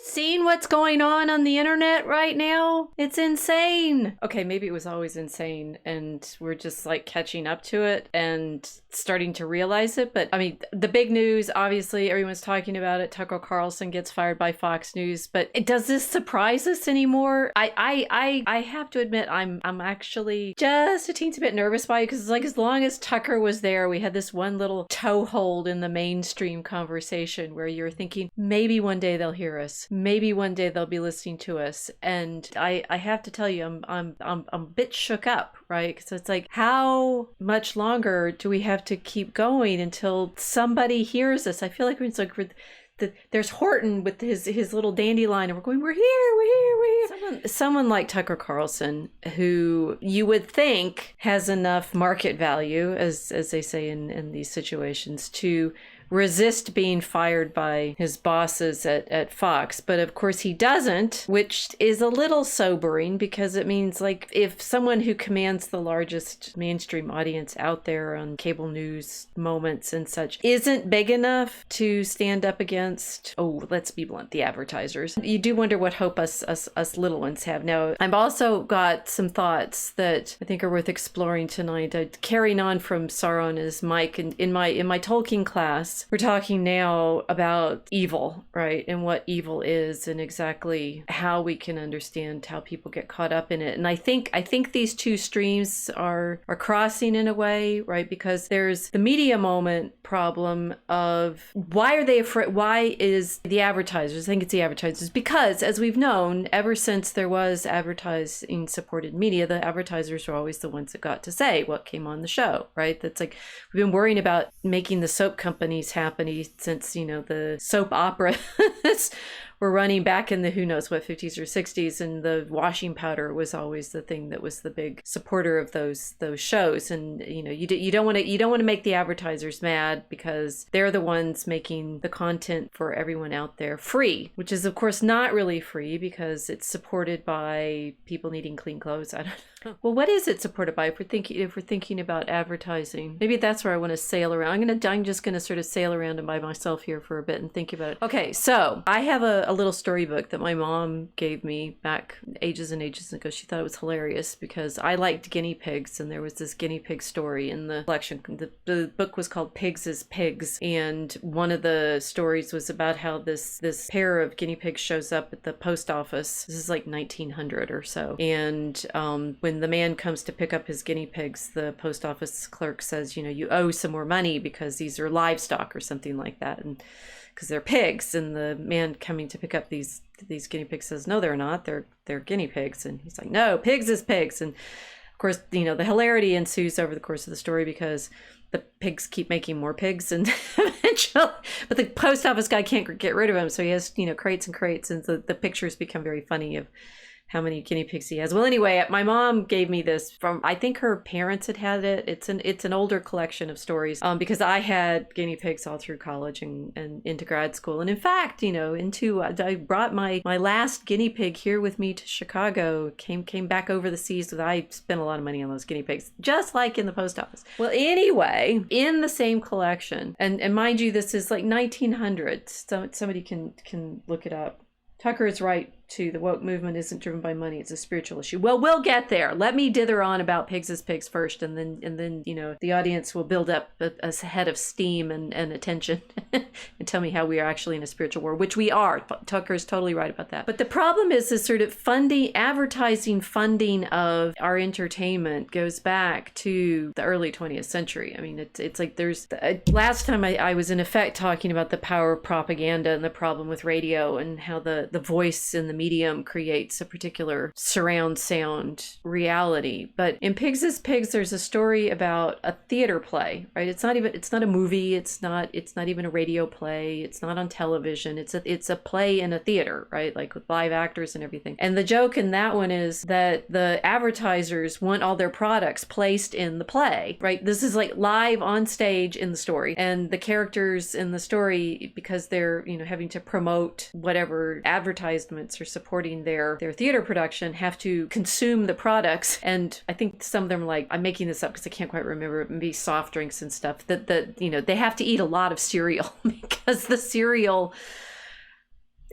seen what's going on the internet right now? It's insane. Okay, maybe it was always insane and we're just like catching up to it and starting to realize it. But I mean, the big news, obviously everyone's talking about it. Tucker Carlson gets fired by Fox News, but does this surprise us anymore? I have to admit I'm actually just a teensy bit nervous by it, because like as long as Tucker was there, we had this one little toehold in the mainstream conversation where you're thinking maybe one day they'll hear us, maybe one day they'll be listening to us. And I have to tell you, I'm a bit shook up, right? Because it's like, how much longer do we have to keep going until somebody hears us? I feel like it's like there's Horton with his little dandelion, and we're going, we're here. Someone like Tucker Carlson, who you would think has enough market value, as they say in these situations, to resist being fired by his bosses at Fox. But of course he doesn't, which is a little sobering, because it means like if someone who commands the largest mainstream audience out there on cable news moments and such isn't big enough to stand up against, oh, let's be blunt, the advertisers, you do wonder what hope us little ones have. Now, I've also got some thoughts that I think are worth exploring tonight. Carrying on from Sauron and his Mike, and in my Tolkien class, we're talking now about evil, right? And what evil is, and exactly how we can understand how people get caught up in it. And I think these two streams are crossing in a way, right? Because there's the media moment problem of why are they afraid? Why is the advertisers? I think it's the advertisers, because as we've known, ever since there was advertising supported media, the advertisers are always the ones that got to say what came on the show, right? That's like, we've been worrying about making the soap companies happy since, the soap operas were running back in the who knows what 50s or 60s, and the washing powder was always the thing that was the big supporter of those shows. And you don't want to make the advertisers mad, because they're the ones making the content for everyone out there free, which is of course not really free, because it's supported by people needing clean clothes. I don't know. Well, what is it supported by? If we're thinking about advertising, maybe that's where I want to sail around. I'm just gonna sort of sail around and by myself here for a bit and think about it. Okay, so I have a little storybook that my mom gave me back ages and ages ago. She thought it was hilarious because I liked guinea pigs, and there was this guinea pig story in the collection. The book was called Pigs is Pigs, and one of the stories was about how this pair of guinea pigs shows up at the post office. This is like 1900 or so, and when the man comes to pick up his guinea pigs, the post office clerk says, you owe some more money because these are livestock or something like that, and because they're pigs. And the man coming to pick up these guinea pigs says, no, they're not, they're guinea pigs. And he's like, no, pigs is pigs. And of course, the hilarity ensues over the course of the story, because the pigs keep making more pigs, and eventually, but the post office guy can't get rid of them, so he has crates and crates, and the pictures become very funny of how many guinea pigs he has. Well, anyway, my mom gave me this from, I think her parents had it. It's an older collection of stories, because I had guinea pigs all through college and into grad school. And in fact, I brought my last guinea pig here with me to Chicago, came back over the seas with, I spent a lot of money on those guinea pigs, just like in the post office. Well, anyway, in the same collection, and mind you, this is like 1900s, so somebody can look it up. Tucker is right, too. The woke movement isn't driven by money. It's a spiritual issue. Well, we'll get there. Let me dither on about pigs as pigs first, and then the audience will build up a head of steam and attention and tell me how we are actually in a spiritual war, which we are. Tucker is totally right about that. But the problem is this sort of advertising funding of our entertainment goes back to the early 20th century. I mean, it's like there's... last time I was in effect talking about the power of propaganda and the problem with radio, and how the voice in the medium creates a particular surround sound reality. But in Pigs is Pigs, there's a story about a theater play, right? It's not a movie. It's not even a radio play. It's not on television. It's a play in a theater, right? Like with live actors and everything. And the joke in that one is that the advertisers want all their products placed in the play, right? This is like live on stage in the story. And the characters in the story, because they're, having to promote whatever advertisements are supporting their theater production, have to consume the products. And I think some of them are like, I'm making this up because I can't quite remember, maybe soft drinks and stuff, that they have to eat a lot of cereal because the cereal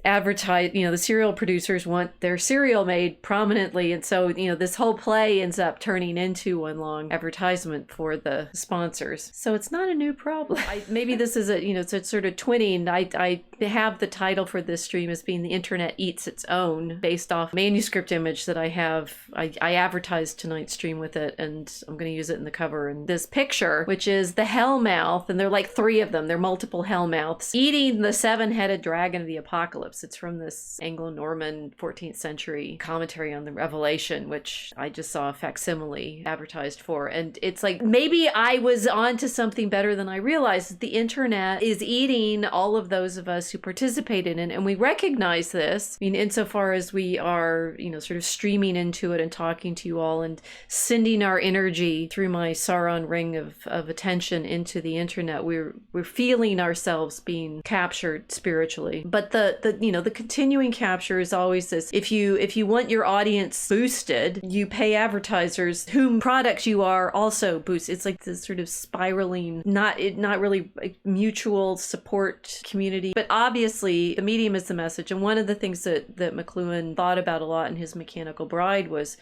the cereal producers want their cereal made prominently, and so this whole play ends up turning into one long advertisement for the sponsors. So it's not a new problem. Maybe this is it's a sort of twinning. I have the title for this stream as being "The Internet Eats Its Own," based off manuscript image that I have. I advertised tonight's stream with it, and I'm going to use it in the cover. And this picture, which is the hellmouth, and there are like 3 of them. They're multiple hellmouths eating the 7-headed dragon of the apocalypse. It's from this Anglo-Norman 14th century commentary on the Revelation, which I just saw a facsimile advertised for. And it's like, maybe I was onto something better than I realized. The internet is eating all of those of us who participate in it, and we recognize this. I mean, insofar as we are, sort of streaming into it and talking to you all and sending our energy through my Sauron ring of attention into the internet, we're feeling ourselves being captured spiritually. But the continuing capture is always this: if you want your audience boosted, you pay advertisers whom products you are also boost. It's like this sort of spiraling, not really a mutual support community, but obviously the medium is the message. And one of the things that McLuhan thought about a lot in his Mechanical Bride was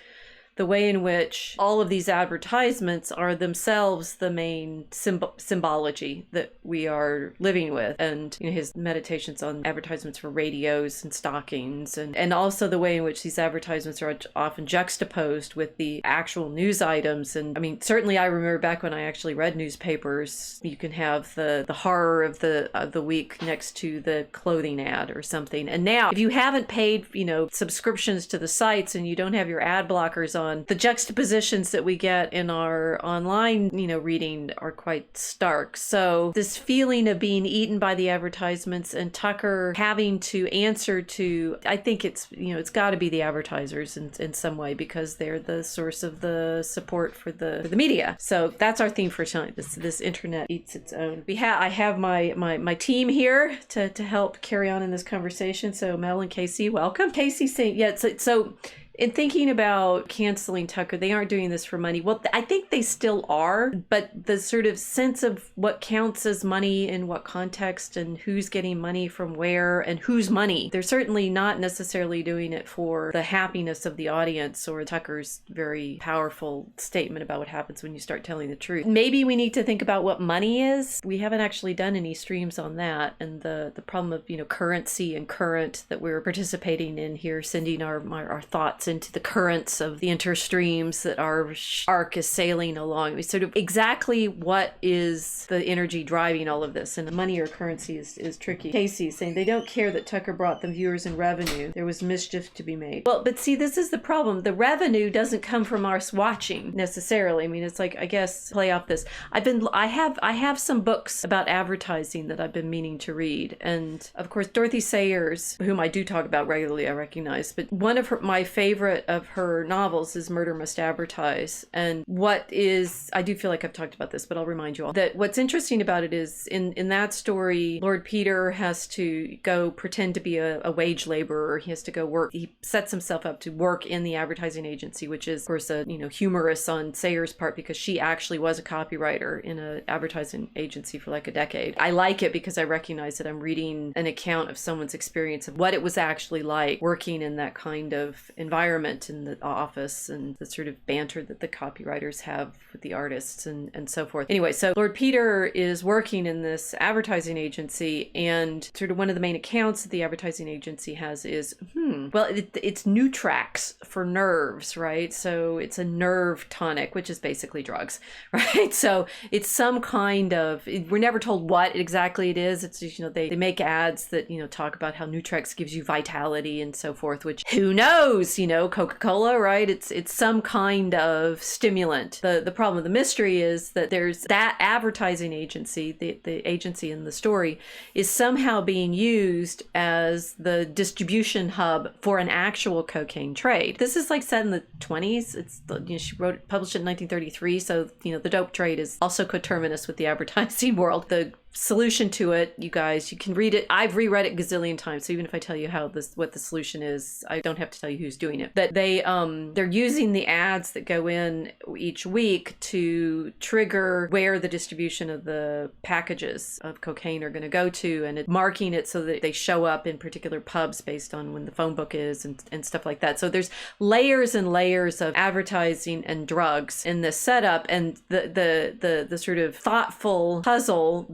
the way in which all of these advertisements are themselves the main symbology that we are living with. And his meditations on advertisements for radios and stockings, and also the way in which these advertisements are often juxtaposed with the actual news items. And I mean, certainly I remember back when I actually read newspapers, you can have the horror of the week next to the clothing ad or something. And now, if you haven't paid subscriptions to the sites and you don't have your ad blockers on, the juxtapositions that we get in our online, reading are quite stark. So this feeling of being eaten by the advertisements and Tucker having to answer to, I think it's got to be the advertisers in some way, because they're the source of the support for the media. So that's our theme for tonight. This internet eats its own. I have my team here to help carry on in this conversation. So Mel and Casey, welcome. Casey saying, yeah, so in thinking about canceling Tucker, they aren't doing this for money. Well, I think they still are, but the sort of sense of what counts as money in what context and who's getting money from where and whose money, they're certainly not necessarily doing it for the happiness of the audience or Tucker's very powerful statement about what happens when you start telling the truth. Maybe we need to think about what money is. We haven't actually done any streams on that, and the problem of currency and current that we're participating in here, sending our thoughts into the currents of the interstreams that our arc is sailing along. It's sort of exactly what is the energy driving all of this, and money or currency is tricky. Casey saying they don't care that Tucker brought them viewers and revenue. There was mischief to be made. Well, but see, this is the problem. The revenue doesn't come from us watching necessarily. I mean, it's like, I guess, play off this. I have some books about advertising that I've been meaning to read, and of course Dorothy Sayers, whom I do talk about regularly, I recognize, but one of my favorite of her novels is Murder Must Advertise. And I do feel like I've talked about this, but I'll remind you all that what's interesting about it is in that story, Lord Peter has to go pretend to be a wage laborer. He has to go work. He sets himself up to work in the advertising agency, which is, of course, a humorous on Sayers' part, because she actually was a copywriter in an advertising agency for like a decade. I like it because I recognize that I'm reading an account of someone's experience of what it was actually like working in that kind of environment in the office, and the sort of banter that the copywriters have with the artists and so forth. Anyway, so Lord Peter is working in this advertising agency, and sort of one of the main accounts that the advertising agency has is, it's Nutrax for nerves, right? So it's a nerve tonic, which is basically drugs, right? So it's some kind of, we're never told what exactly it is. It's just, they make ads that, talk about how Nutrax gives you vitality and so forth, which who knows, Coca-Cola, right? It's some kind of stimulant. The problem, the mystery is that there's that advertising agency, the agency in the story, is somehow being used as the distribution hub for an actual cocaine trade. This is like set in the 20s. It's she published it in 1933, so the dope trade is also coterminous with the advertising world. The solution to it, you guys, you can read it. I've reread it gazillion times, so even if I tell you what the solution is, I don't have to tell you who's doing it. But they're using the ads that go in each week to trigger where the distribution of the packages of cocaine are going to go to, and marking it so that they show up in particular pubs based on when the phone book is and stuff like that. So there's layers and layers of advertising and drugs in this setup, and the sort of thoughtful puzzle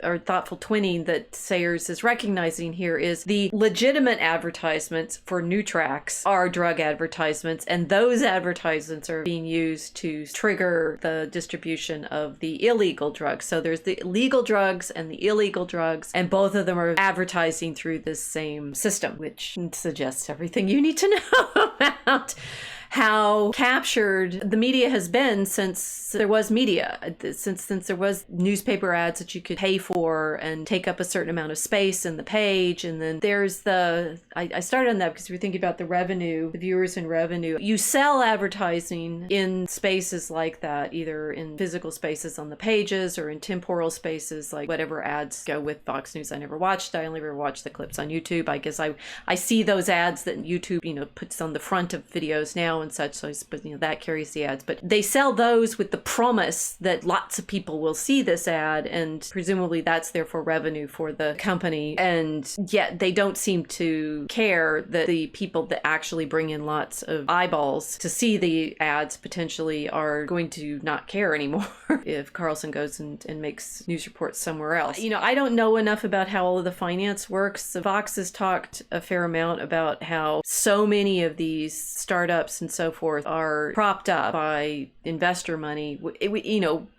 or thoughtful twinning that Sayers is recognizing here is the legitimate advertisements for new tracks are drug advertisements, and those advertisements are being used to trigger the distribution of the illegal drugs. So there's the legal drugs and the illegal drugs, and both of them are advertising through this same system, which suggests everything you need to know about how captured the media has been since there was media, since there was newspaper ads that you could pay for and take up a certain amount of space in the page. And then there's I started on that because we're thinking about the revenue, the viewers and revenue. You sell advertising in spaces like that, either in physical spaces on the pages or in temporal spaces, like whatever ads go with Fox News. I never watched. I only ever watched the clips on YouTube. I guess I see those ads that YouTube, puts on the front of videos now and such, so that carries the ads, but they sell those with the promise that lots of people will see this ad, and presumably that's therefore revenue for the company. And yet they don't seem to care that the people that actually bring in lots of eyeballs to see the ads potentially are going to not care anymore if Carlson goes and makes news reports somewhere else. I don't know enough about how all of the finance works. Fox has talked a fair amount about how so many of these startups and so forth are propped up by investor money.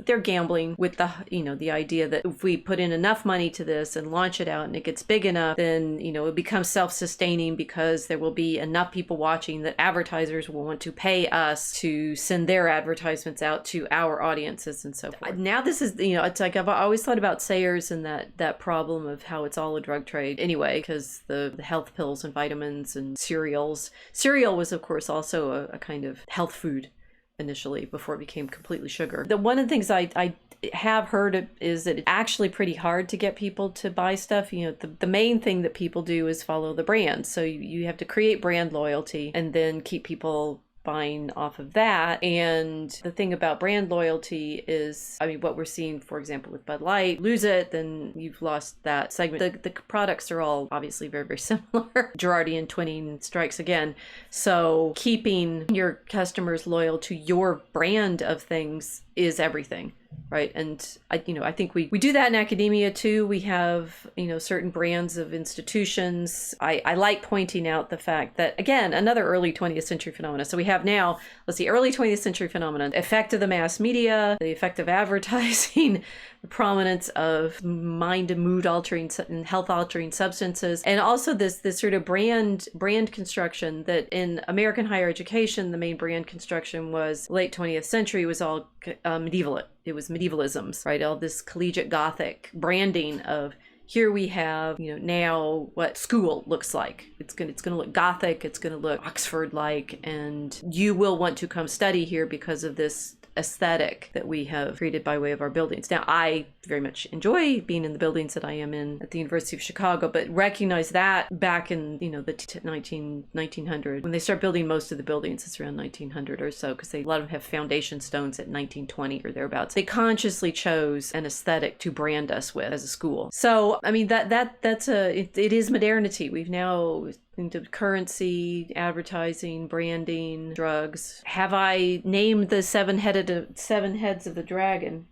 They're gambling with the idea that if we put in enough money to this and launch it out and it gets big enough, then it becomes self-sustaining because there will be enough people watching that advertisers will want to pay us to send their advertisements out to our audiences and so forth. Now this is, it's like I've always thought about Sayers and that problem of how it's all a drug trade anyway, because the health pills and vitamins and cereals. Cereal was, of course, also a kind of health food initially before it became completely sugar. One of the things I have heard is that it's actually pretty hard to get people to buy stuff. The main thing that people do is follow the brand. So you have to create brand loyalty and then keep people buying off of that. And the thing about brand loyalty is, what we're seeing, for example, with Bud Light, lose it, then you've lost that segment. The products are all obviously very, very similar. Girardian twinning strikes again. So keeping your customers loyal to your brand of things is everything. Right. And I think we do that in academia too. We have, certain brands of institutions. I like pointing out the fact that, again, another early 20th century phenomena. So we have now, early 20th century phenomenon, effect of the mass media, the effect of advertising, the prominence of mind and mood altering and health altering substances, and also this sort of brand construction that in American higher education, the main brand construction was late 20th century was all medieval. It was medievalisms, right? All this collegiate Gothic branding of here we have, now what school looks like. It's gonna look Gothic. It's gonna look Oxford-like, and you will want to come study here because of this aesthetic that we have created by way of our buildings. Now, I very much enjoy being in the buildings that I am in at the University of Chicago, but recognize that back in, the 1900, when they start building most of the buildings, it's around 1900 or so, because a lot of them have foundation stones at 1920 or thereabouts. They consciously chose an aesthetic to brand us with as a school. So, it is modernity. We've now into currency, advertising, branding, drugs. Have I named the seven heads of the dragon?